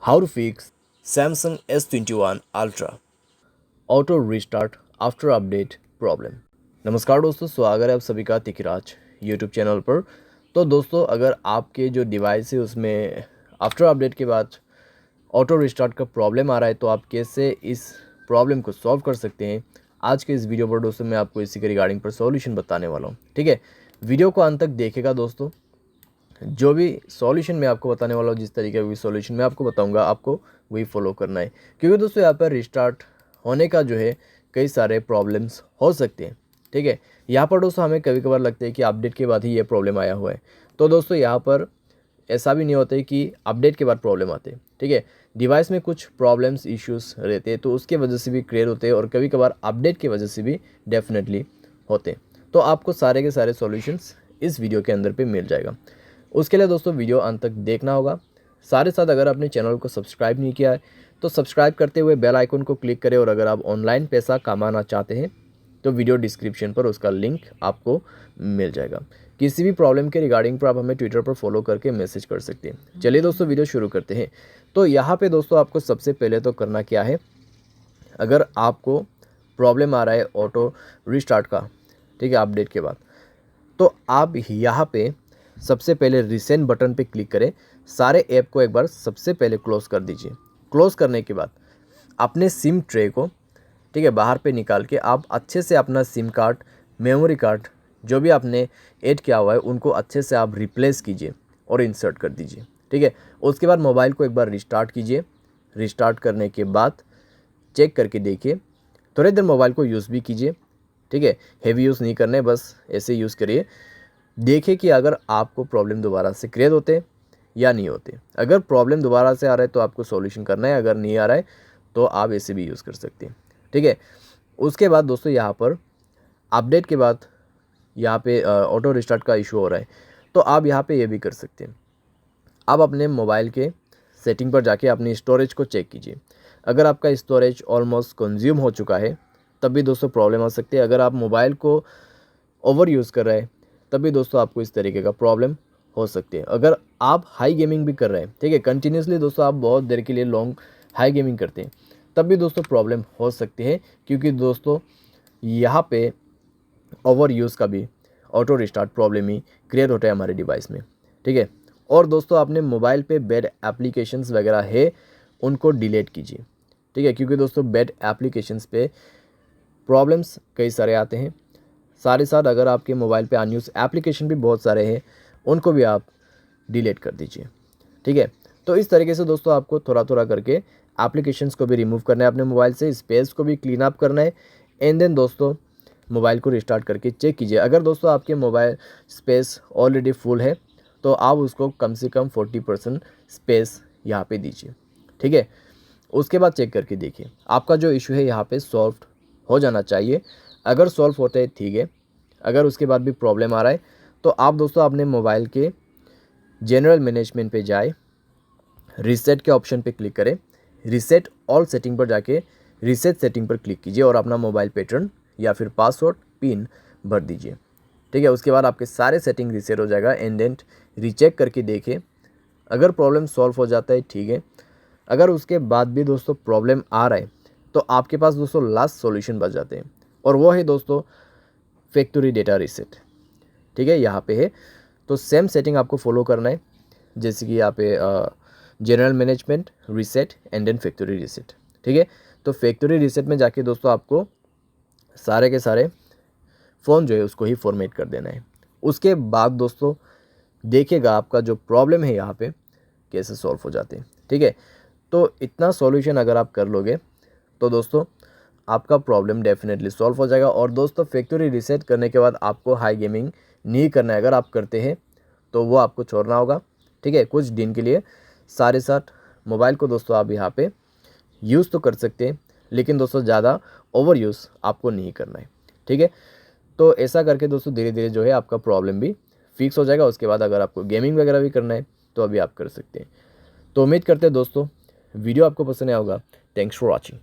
How to fix Samsung S21 Ultra Auto Restart After Update Problem। नमस्कार दोस्तों, स्वागत है आप सभी का तिकराज यूट्यूब चैनल पर। तो दोस्तों, अगर आपके जो डिवाइस है उसमें आफ्टर अपडेट के बाद ऑटो रिस्टार्ट का प्रॉब्लम आ रहा है तो आप कैसे इस प्रॉब्लम को सॉल्व कर सकते हैं, आज के इस वीडियो पर दोस्तों मैं आपको इसी के रिगार्डिंग पर सॉल्यूशन बताने वाला हूँ। ठीक है, वीडियो को अंत तक देखेगा दोस्तों। जो भी सॉल्यूशन मैं आपको बताने वाला हूँ, जिस तरीके का भी सॉल्यूशन मैं आपको बताऊंगा, आपको वही फॉलो करना है, क्योंकि दोस्तों यहाँ पर रिस्टार्ट होने का जो है कई सारे प्रॉब्लम्स हो सकते हैं। ठीक है, यहाँ पर दोस्तों हमें कभी कभार लगता है कि अपडेट के बाद ही ये प्रॉब्लम आया हुआ है, तो दोस्तों यहाँ पर ऐसा भी नहीं होता है कि अपडेट के बाद प्रॉब्लम आते हैं। ठीक है, डिवाइस में कुछ प्रॉब्लम्स इश्यूज रहते हैं तो उसके वजह से भी क्लियर होते हैं और कभी कभार अपडेट की वजह से भी डेफिनेटली होते हैं। तो आपको सारे के सारे सॉल्यूशंस इस वीडियो के अंदर पे मिल जाएगा। उसके लिए दोस्तों वीडियो अंत तक देखना होगा। साथ ही साथ अगर आपने चैनल को सब्सक्राइब नहीं किया है तो सब्सक्राइब करते हुए बेल आइकन को क्लिक करें, और अगर आप ऑनलाइन पैसा कमाना चाहते हैं तो वीडियो डिस्क्रिप्शन पर उसका लिंक आपको मिल जाएगा। किसी भी प्रॉब्लम के रिगार्डिंग पर आप हमें ट्विटर पर फॉलो करके मैसेज कर सकते हैं। चलिए दोस्तों, वीडियो शुरू करते हैं। तो यहाँ पे दोस्तों आपको सबसे पहले तो करना क्या है, अगर आपको प्रॉब्लम आ रहा है ऑटो रिस्टार्ट का, ठीक है, अपडेट के बाद, तो आप यहाँ पे सबसे पहले रिसेंट बटन पे क्लिक करें। सारे ऐप को एक बार सबसे पहले क्लोज़ कर दीजिए। क्लोज़ करने के बाद अपने सिम ट्रे को, ठीक है, बाहर पे निकाल के आप अच्छे से अपना सिम कार्ड, मेमोरी कार्ड जो भी आपने ऐड किया हुआ है उनको अच्छे से आप रिप्लेस कीजिए और इंसर्ट कर दीजिए। ठीक है, उसके बाद मोबाइल को एक बार रिस्टार्ट कीजिए। रिस्टार्ट करने के बाद चेक करके देखिए, थोड़ी देर मोबाइल को यूज़ भी कीजिए। ठीक है, हेवी यूज़ नहीं करना है, बस ऐसे यूज़ करिए। देखिए कि अगर आपको प्रॉब्लम दोबारा से क्रिएट होते या नहीं होते। अगर प्रॉब्लम दोबारा से आ रहा है तो आपको सॉल्यूशन करना है, अगर नहीं आ रहा है तो आप ऐसे भी यूज़ कर सकते हैं। ठीक है, उसके बाद दोस्तों यहाँ पर अपडेट के बाद यहाँ पे ऑटो रिस्टार्ट का इशू हो रहा है तो आप यहाँ पे ये भी कर सकते हैं। आप अपने मोबाइल के सेटिंग पर जाके अपनी स्टोरेज को चेक कीजिए। अगर आपका स्टोरेज ऑलमोस्ट कंज्यूम हो चुका है तब भी दोस्तों प्रॉब्लम आ सकती है। अगर आप मोबाइल को ओवर यूज़ कर रहे हैं तब भी दोस्तों आपको इस तरीके का प्रॉब्लम हो सकती है। अगर आप हाई गेमिंग भी कर रहे हैं, ठीक है, कंटिन्यूसली दोस्तों आप बहुत देर के लिए लॉन्ग हाई गेमिंग करते हैं, तब भी दोस्तों प्रॉब्लम हो सकती है, क्योंकि दोस्तों यहाँ पे ओवर यूज़ का भी ऑटो रिस्टार्ट प्रॉब्लम ही क्रिएट होता है हमारे डिवाइस में। ठीक है, और दोस्तों अपने मोबाइल पे बैड एप्लीकेशंस वगैरह है उनको डिलीट कीजिए। ठीक है, क्योंकि दोस्तों बैड एप्लीकेशंस पे प्रॉब्लम्स कई सारे आते हैं। साथ ही साथ अगर आपके मोबाइल पे अनयूज एप्लीकेशन भी बहुत सारे हैं उनको भी आप डिलीट कर दीजिए। ठीक है, तो इस तरीके से दोस्तों आपको थोड़ा थोड़ा करके एप्लीकेशंस को भी रिमूव करना है अपने मोबाइल से, स्पेस को भी क्लीन अप करना है। एंड देन दोस्तों मोबाइल को रिस्टार्ट करके चेक कीजिए। अगर दोस्तों आपके मोबाइल स्पेस ऑलरेडी फुल है तो आप उसको कम से कम 40% स्पेस यहाँ पे दीजिए। ठीक है, उसके बाद चेक करके देखिए आपका जो इशू है यहाँ पे सॉल्व हो जाना चाहिए। अगर सॉल्व होते हैं ठीक है, अगर उसके बाद भी प्रॉब्लम आ रहा है तो आप दोस्तों अपने मोबाइल के जनरल मैनेजमेंट पे जाए, रीसेट के ऑप्शन पे क्लिक करें, रीसेट ऑल सेटिंग पर जाके रीसेट सेटिंग पर क्लिक कीजिए और अपना मोबाइल पैटर्न या फिर पासवर्ड पिन भर दीजिए। ठीक है, उसके बाद आपके सारे सेटिंग रीसेट हो जाएगा। एंड देन रीचेक करके देखें, अगर प्रॉब्लम सॉल्व हो जाता है ठीक है, अगर उसके बाद भी दोस्तों प्रॉब्लम आ रहा है तो आपके पास दोस्तों लास्ट सॉल्यूशन बच जाते हैं, और वो है दोस्तों फैक्ट्री डेटा रीसेट। ठीक है, यहाँ पे है तो सेम सेटिंग आपको फॉलो करना है, जैसे कि यहाँ पे general management, reset and then factory reset. ठीक है, तो फैक्ट्री रीसेट में जाके दोस्तों आपको सारे के सारे फ़ोन जो है उसको ही फॉर्मेट कर देना है। उसके बाद दोस्तों देखिएगा आपका जो प्रॉब्लम है यहाँ पे कैसे सॉल्व हो जाते हैं। ठीक है, तो इतना सॉल्यूशन अगर आप कर लोगे तो दोस्तों आपका प्रॉब्लम डेफिनेटली सॉल्व हो जाएगा। और दोस्तों फैक्ट्री रीसेट करने के बाद आपको हाई गेमिंग नहीं करना है। अगर आप करते हैं तो वो आपको छोड़ना होगा। ठीक है, कुछ दिन के लिए। सारे साथ मोबाइल को दोस्तों आप यहाँ पे यूज़ तो कर सकते हैं, लेकिन दोस्तों ज़्यादा ओवर यूज़ आपको नहीं करना है। ठीक है, तो ऐसा करके दोस्तों धीरे धीरे जो है आपका प्रॉब्लम भी फिक्स हो जाएगा। उसके बाद अगर आपको गेमिंग वगैरह भी करना है तो अभी आप कर सकते हैं। तो उम्मीद करते हैं दोस्तों वीडियो आपको पसंद आया होगा। Thanks for watching.